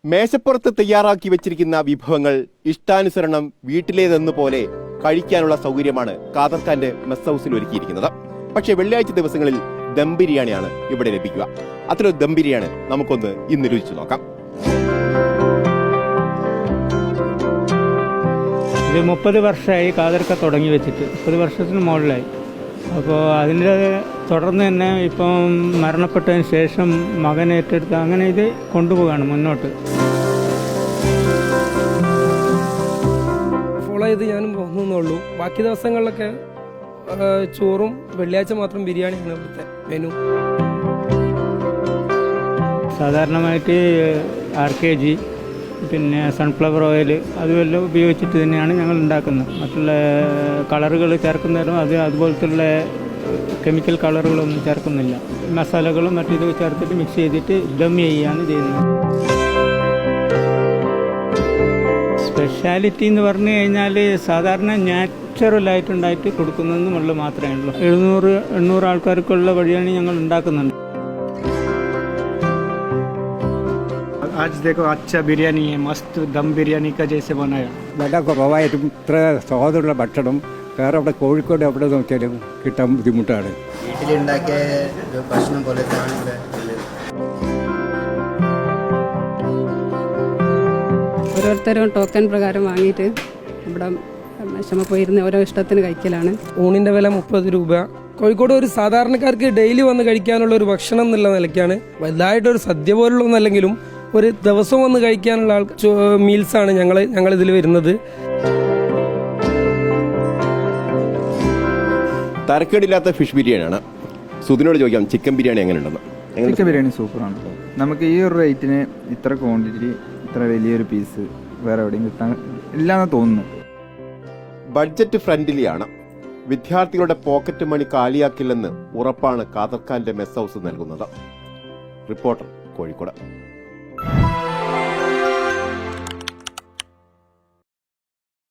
മേശപ്പുറത്ത് തയ്യാറാക്കി വെച്ചിരിക്കുന്ന വിഭവങ്ങൾ ഇഷ്ടാനുസരണം വീട്ടിലേതെന്നുപോലെ കഴിക്കാനുള്ള സൗകര്യമാണ് കാദർഖാന്റെ മെസ് ഹൗസിൽ ഒരുക്കിയിരിക്കുന്നത്. പക്ഷേ വെള്ളിയാഴ്ച ദിവസങ്ങളിൽ ദം ബിരിയാണിയാണ് ഇവിടെ ലഭിക്കുക. അത്തരം ദം ബിരിയാണി നമുക്കൊന്ന് ഇന്ന് രുചിച്ചു നോക്കാം. ഇത് 30 വർഷമായി കാദർക്ക തുടങ്ങി വെച്ചിട്ട്, 30 വർഷത്തിന് മുകളിലായി. അപ്പോൾ അതിൻ്റെ തുടർന്ന് തന്നെ ഇപ്പം മരണപ്പെട്ടതിന് ശേഷം മകൻ ഏറ്റെടുത്ത് അങ്ങനെ ഇത് കൊണ്ടുപോവുകയാണ് മുന്നോട്ട്. ഫോളോ ചെയ്ത് ഞാനും പോകുന്നുള്ളൂ. ബാക്കി ദിവസങ്ങളിലൊക്കെ ചോറും വെള്ളിയാഴ്ച മാത്രം ബിരിയാണിയാണ് ഇവിടുത്തെ മെനു. സാധാരണമായിട്ട് RKG പിന്നെ സൺഫ്ലവർ ഓയിൽ അതുമെല്ലാം ഉപയോഗിച്ചിട്ട് തന്നെയാണ് ഞങ്ങൾ ഉണ്ടാക്കുന്നത്. മറ്റുള്ള കളറുകൾ ചേർക്കുന്നതിനും അതുപോലത്തുള്ള കെമിക്കൽ കളറുകളൊന്നും ചേർക്കുന്നില്ല. മസാലകളും മറ്റിത് ചേർത്തിട്ട് മിക്സ് ചെയ്തിട്ട് ദം ചെയ്യുകയാണ് ചെയ്യുന്നത്. സ്പെഷ്യാലിറ്റി എന്ന് പറഞ്ഞു കഴിഞ്ഞാൽ സാധാരണ നാച്ചുറലായിട്ടുണ്ടായിട്ട് കൊടുക്കുന്നതെന്നുള്ളത് മാത്രമേ ഉള്ളൂ. 700-800 ആൾക്കാർക്കുള്ള വഴിയാണ് ഞങ്ങൾ ഉണ്ടാക്കുന്നുണ്ട്. आज देखो अच्छा बिरयानी है, मस्त दम बिरयानी का जैसे बनाया. വില കുറവായിട്ടും ഇത്ര സ്വാദുള്ള ഭക്ഷണം വേറെ അവിടെ കോഴിക്കോട് എവിടെ നോക്കിയാലും കിട്ടാൻ ബുദ്ധിമുട്ടാണ്. വീട്ടിലുണ്ടാക്കിയ ഭക്ഷണം പോലെ ഓരോരുത്തരും ടോക്കൺ പ്രകാരം വാങ്ങിയിട്ട് ഇവിടെ വിഷമ പോയിരുന്ന ഓരോ ഇഷ്ടത്തിന് കഴിക്കലാണ്. ഊണിൻ്റെ വില 30 രൂപ. കോഴിക്കോട് ഒരു സാധാരണക്കാർക്ക് ഡെയിലി വന്ന് കഴിക്കാനുള്ള ഒരു ഭക്ഷണം എന്നുള്ള നിലയ്ക്കാണ്. വലുതായിട്ടൊരു സദ്യ പോലുള്ളതെന്നല്ലെങ്കിലും ഒരു ദിവസം വന്ന് കഴിക്കാനുള്ള മീൽസാണ് ഞങ്ങളിതിൽ വരുന്നത്. തരക്കേടില്ലാത്ത ഫിഷ് ബിരിയാണിയാണ്. സുധിനോട് ചോദിക്കാം, ചിക്കൻ ബിരിയാണി എങ്ങനെയുണ്ടെന്ന്. ചിക്കൻ ബിരിയാണി സൂപ്പറാണ്. നമുക്ക് ഈ ഒരു റേറ്റിന് ഇത്ര ക്വാണ്ടിറ്റി ഇത്ര വലിയൊരു പീസ് വേറെ എവിടെയും കിട്ടാൻ ഇല്ലാന്ന് തോന്നുന്നു. ബഡ്ജറ്റ് ഫ്രണ്ട്ലിയാണ്. വിദ്യാർത്ഥികളുടെ പോക്കറ്റ് മണി കാലിയാക്കില്ലെന്ന് ഉറപ്പാണ് കാദർഖാന്റെ മെസ് ഹൗസ് നൽകുന്നത്. റിപ്പോർട്ടർ, കോഴിക്കോട്.